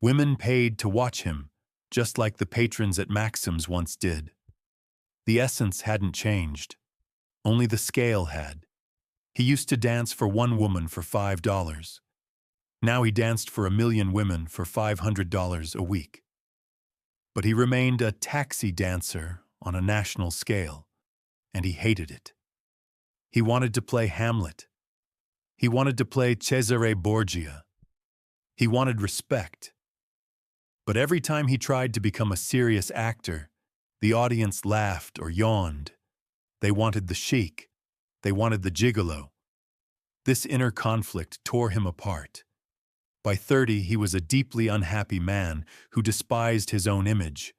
women paid to watch him, just like the patrons at Maxim's once did. The essence hadn't changed. Only the scale had. He used to dance for one woman for $5. Now he danced for 1 million women for $500 a week. But he remained a taxi dancer on a national scale, and he hated it. He wanted to play Hamlet. He wanted to play Cesare Borgia. He wanted respect. But every time he tried to become a serious actor, the audience laughed or yawned. They wanted the Sheikh. They wanted the gigolo. This inner conflict tore him apart. By 30, he was a deeply unhappy man who despised his own image.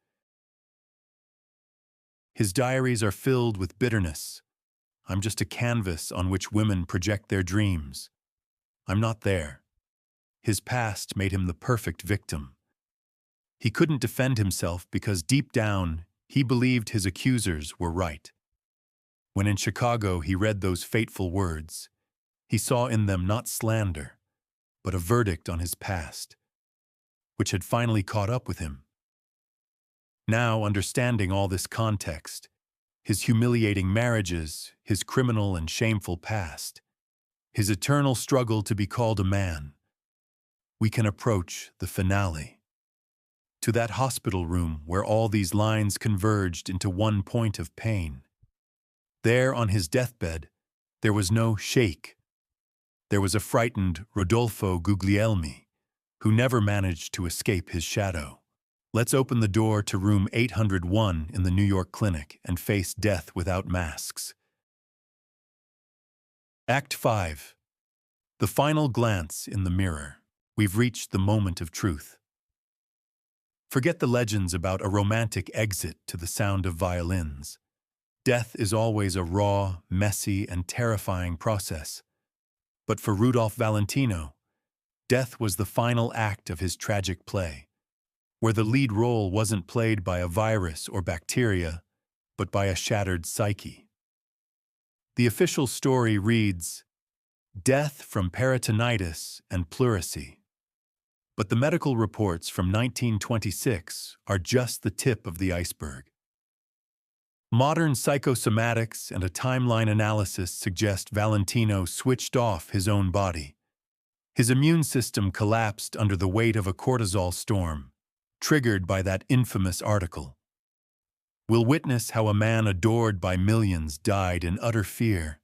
His diaries are filled with bitterness. "I'm just a canvas on which women project their dreams. I'm not there." His past made him the perfect victim. He couldn't defend himself because deep down, he believed his accusers were right. When in Chicago he read those fateful words, he saw in them not slander, but a verdict on his past, which had finally caught up with him. Now, understanding all this context, his humiliating marriages, his criminal and shameful past, his eternal struggle to be called a man, we can approach the finale. To that hospital room where all these lines converged into one point of pain. There on his deathbed, there was no Sheikh. There was a frightened Rodolfo Guglielmi, who never managed to escape his shadow. Let's open the door to room 801 in the New York clinic and face death without masks. Act 5. The final glance in the mirror. We've reached the moment of truth. Forget the legends about a romantic exit to the sound of violins. Death is always a raw, messy, and terrifying process. But for Rudolph Valentino, death was the final act of his tragic play, where the lead role wasn't played by a virus or bacteria, but by a shattered psyche. The official story reads, "Death from peritonitis and pleurisy." But the medical reports from 1926 are just the tip of the iceberg. Modern psychosomatics and a timeline analysis suggest Valentino switched off his own body. His immune system collapsed under the weight of a cortisol storm, triggered by that infamous article. We'll witness how a man adored by millions died in utter fear,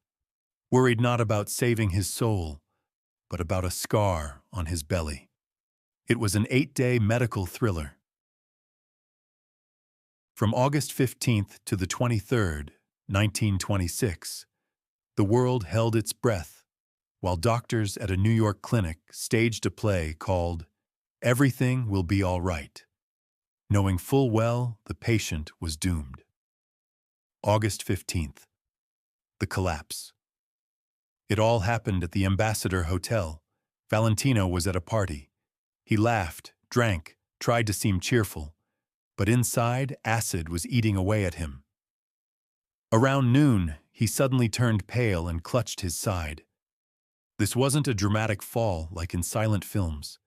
worried not about saving his soul, but about a scar on his belly. It was an 8-day medical thriller. From August 15th to the 23rd, 1926, the world held its breath while doctors at a New York clinic staged a play called Everything Will Be All Right, knowing full well the patient was doomed. August 15th, the collapse. It all happened at the Ambassador Hotel. Valentino was at a party. He laughed, drank, tried to seem cheerful, but inside, acid was eating away at him. Around noon, he suddenly turned pale and clutched his side. This wasn't a dramatic fall like in silent films.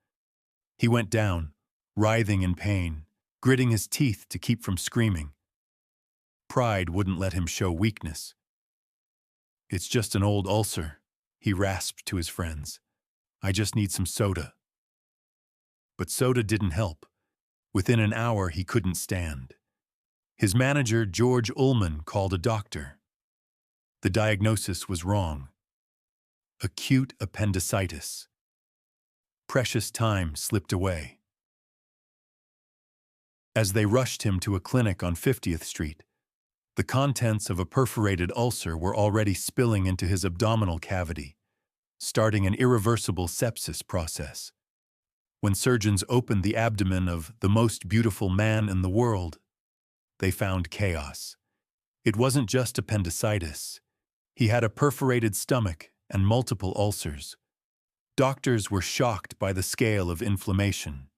He went down, writhing in pain, gritting his teeth to keep from screaming. Pride wouldn't let him show weakness. "It's just an old ulcer," he rasped to his friends. "I just need some soda." But soda didn't help. Within an hour, he couldn't stand. His manager, George Ullman, called a doctor. The diagnosis was wrong. Acute appendicitis. Precious time slipped away. As they rushed him to a clinic on 50th Street, the contents of a perforated ulcer were already spilling into his abdominal cavity, starting an irreversible sepsis process. When surgeons opened the abdomen of the most beautiful man in the world, they found chaos. It wasn't just appendicitis. He had a perforated stomach and multiple ulcers. Doctors were shocked by the scale of inflammation.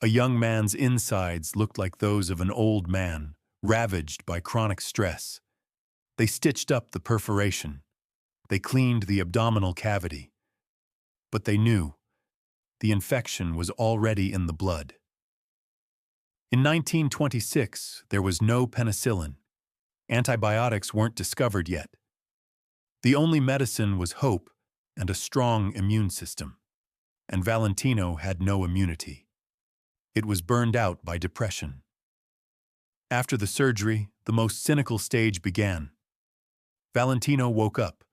A young man's insides looked like those of an old man, ravaged by chronic stress. They stitched up the perforation. They cleaned the abdominal cavity. But they knew the infection was already in the blood. In 1926, there was no penicillin. Antibiotics weren't discovered yet. The only medicine was hope and a strong immune system. And Valentino had no immunity. It was burned out by depression. After the surgery, the most cynical stage began. Valentino woke up.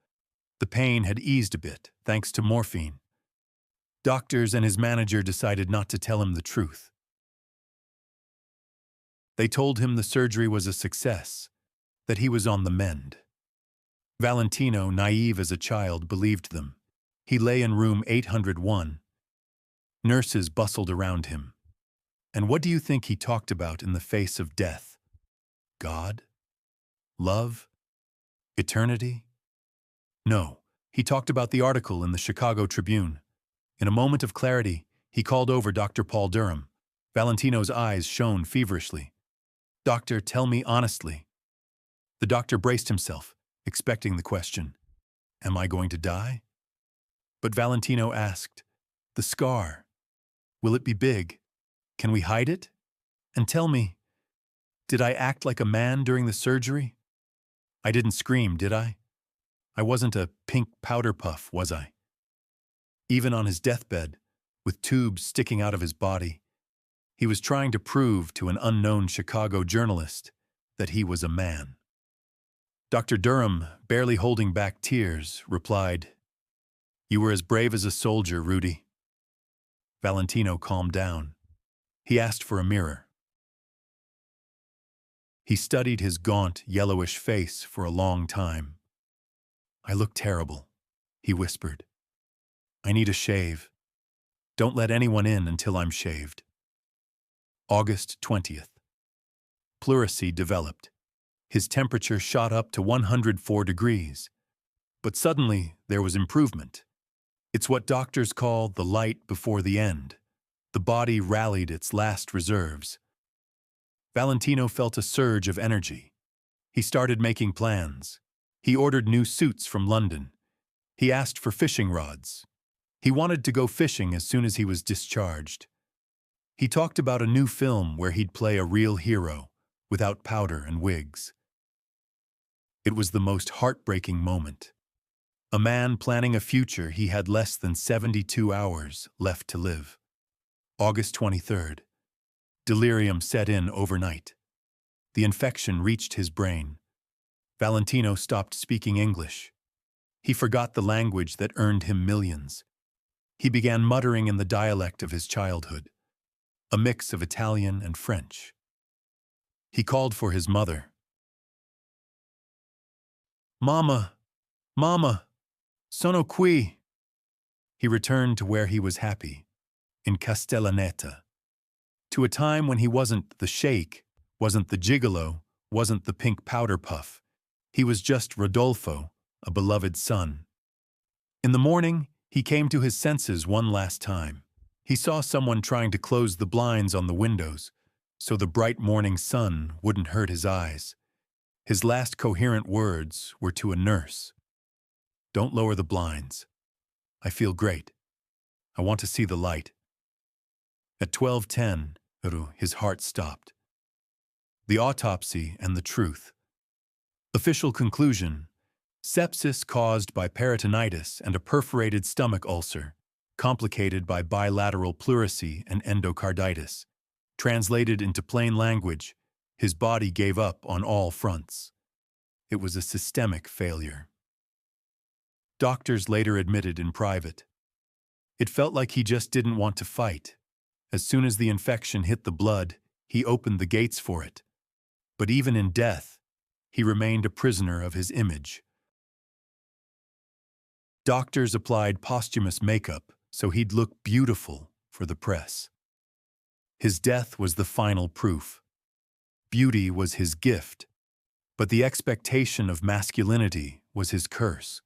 The pain had eased a bit, thanks to morphine. Doctors and his manager decided not to tell him the truth. They told him the surgery was a success, that he was on the mend. Valentino, naive as a child, believed them. He lay in room 801. Nurses bustled around him. And what do you think he talked about in the face of death? God? Love? Eternity? No, he talked about the article in the Chicago Tribune. In a moment of clarity, he called over Dr. Paul Durham. Valentino's eyes shone feverishly. "Doctor, tell me honestly." The doctor braced himself, expecting the question. "Am I going to die?" But Valentino asked, "The scar, will it be big? Can we hide it? And tell me, did I act like a man during the surgery? I didn't scream, did I? I wasn't a pink powder puff, was I?" Even on his deathbed, with tubes sticking out of his body, he was trying to prove to an unknown Chicago journalist that he was a man. Dr. Durham, barely holding back tears, replied, "You were as brave as a soldier, Rudy." Valentino calmed down. He asked for a mirror. He studied his gaunt, yellowish face for a long time. "I look terrible," he whispered. "I need a shave. Don't let anyone in until I'm shaved." August 20th. Pleurisy developed. His temperature shot up to 104 degrees. But suddenly, there was improvement. It's what doctors call the light before the end. The body rallied its last reserves. Valentino felt a surge of energy. He started making plans. He ordered new suits from London. He asked for fishing rods. He wanted to go fishing as soon as he was discharged. He talked about a new film where he'd play a real hero, without powder and wigs. It was the most heartbreaking moment. A man planning a future he had less than 72 hours left to live. August 23rd. Delirium set in overnight. The infection reached his brain. Valentino stopped speaking English. He forgot the language that earned him millions. He began muttering in the dialect of his childhood, a mix of Italian and French. He called for his mother. "Mama, Mama, sono qui." He returned to where he was happy, in Castellaneta. To a time when he wasn't the Sheikh, wasn't the gigolo, wasn't the pink powder puff. He was just Rodolfo, a beloved son. In the morning, he came to his senses one last time. He saw someone trying to close the blinds on the windows, so the bright morning sun wouldn't hurt his eyes. His last coherent words were to a nurse. "Don't lower the blinds. I feel great. I want to see the light." At 12:10, his heart stopped. The autopsy and the truth. Official conclusion: sepsis caused by peritonitis and a perforated stomach ulcer, complicated by bilateral pleurisy and endocarditis. Translated into plain language, his body gave up on all fronts. It was a systemic failure. Doctors later admitted in private. It felt like he just didn't want to fight. As soon as the infection hit the blood, he opened the gates for it. But even in death, he remained a prisoner of his image. Doctors applied posthumous makeup so he'd look beautiful for the press. His death was the final proof. Beauty was his gift, but the expectation of masculinity was his curse.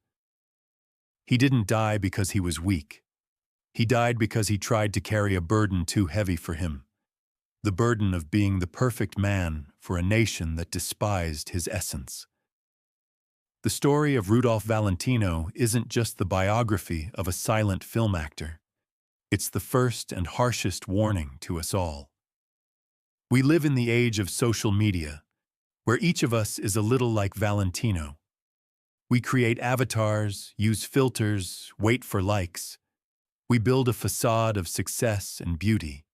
He didn't die because he was weak. He died because he tried to carry a burden too heavy for him. The burden of being the perfect man for a nation that despised his essence. The story of Rudolph Valentino isn't just the biography of a silent film actor. It's the first and harshest warning to us all. We live in the age of social media, where each of us is a little like Valentino. We create avatars, use filters, wait for likes. We build a facade of success and beauty.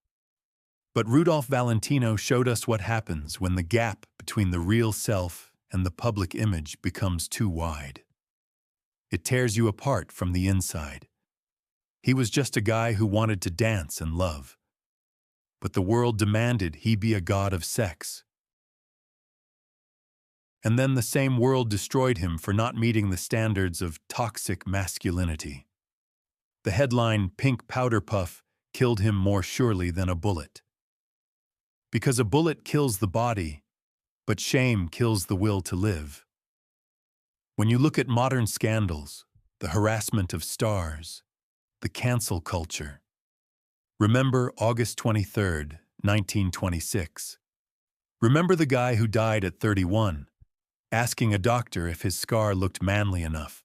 But Rudolph Valentino showed us what happens when the gap between the real self and the public image becomes too wide. It tears you apart from the inside. He was just a guy who wanted to dance and love. But the world demanded he be a god of sex. And then the same world destroyed him for not meeting the standards of toxic masculinity. The headline, "Pink Powder Puff," killed him more surely than a bullet. Because a bullet kills the body, but shame kills the will to live. When you look at modern scandals, the harassment of stars, the cancel culture, remember August 23rd, 1926. Remember the guy who died at 31, asking a doctor if his scar looked manly enough.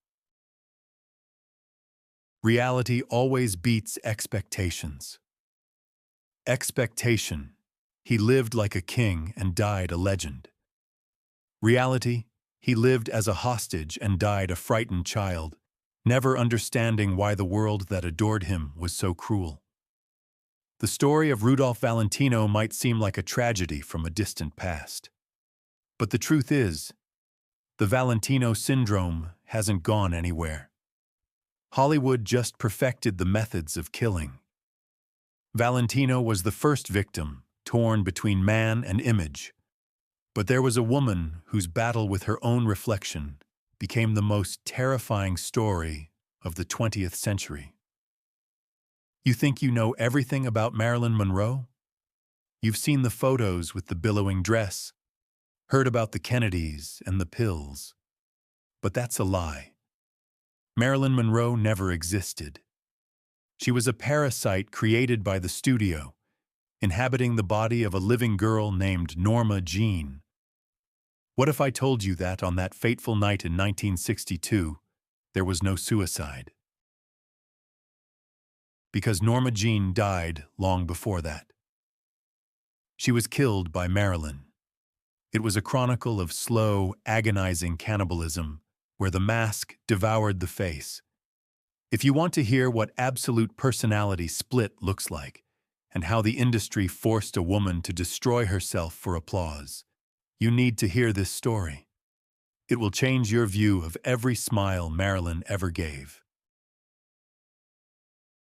Reality always beats expectations. Expectation: he lived like a king and died a legend. Reality: he lived as a hostage and died a frightened child, never understanding why the world that adored him was so cruel. The story of Rudolph Valentino might seem like a tragedy from a distant past. But the truth is, the Valentino syndrome hasn't gone anywhere. Hollywood just perfected the methods of killing. Valentino was the first victim, torn between man and image. But there was a woman whose battle with her own reflection became the most terrifying story of the 20th century. You think you know everything about Marilyn Monroe? You've seen the photos with the billowing dress, heard about the Kennedys and the pills. But that's a lie. Marilyn Monroe never existed. She was a parasite created by the studio, inhabiting the body of a living girl named Norma Jean. What if I told you that on that fateful night in 1962, there was no suicide? because Norma Jean died long before that. She was killed by Marilyn. It was a chronicle of slow, agonizing cannibalism where the mask devoured the face. If you want to hear what absolute personality split looks like and how the industry forced a woman to destroy herself for applause, you need to hear this story. It will change your view of every smile Marilyn ever gave.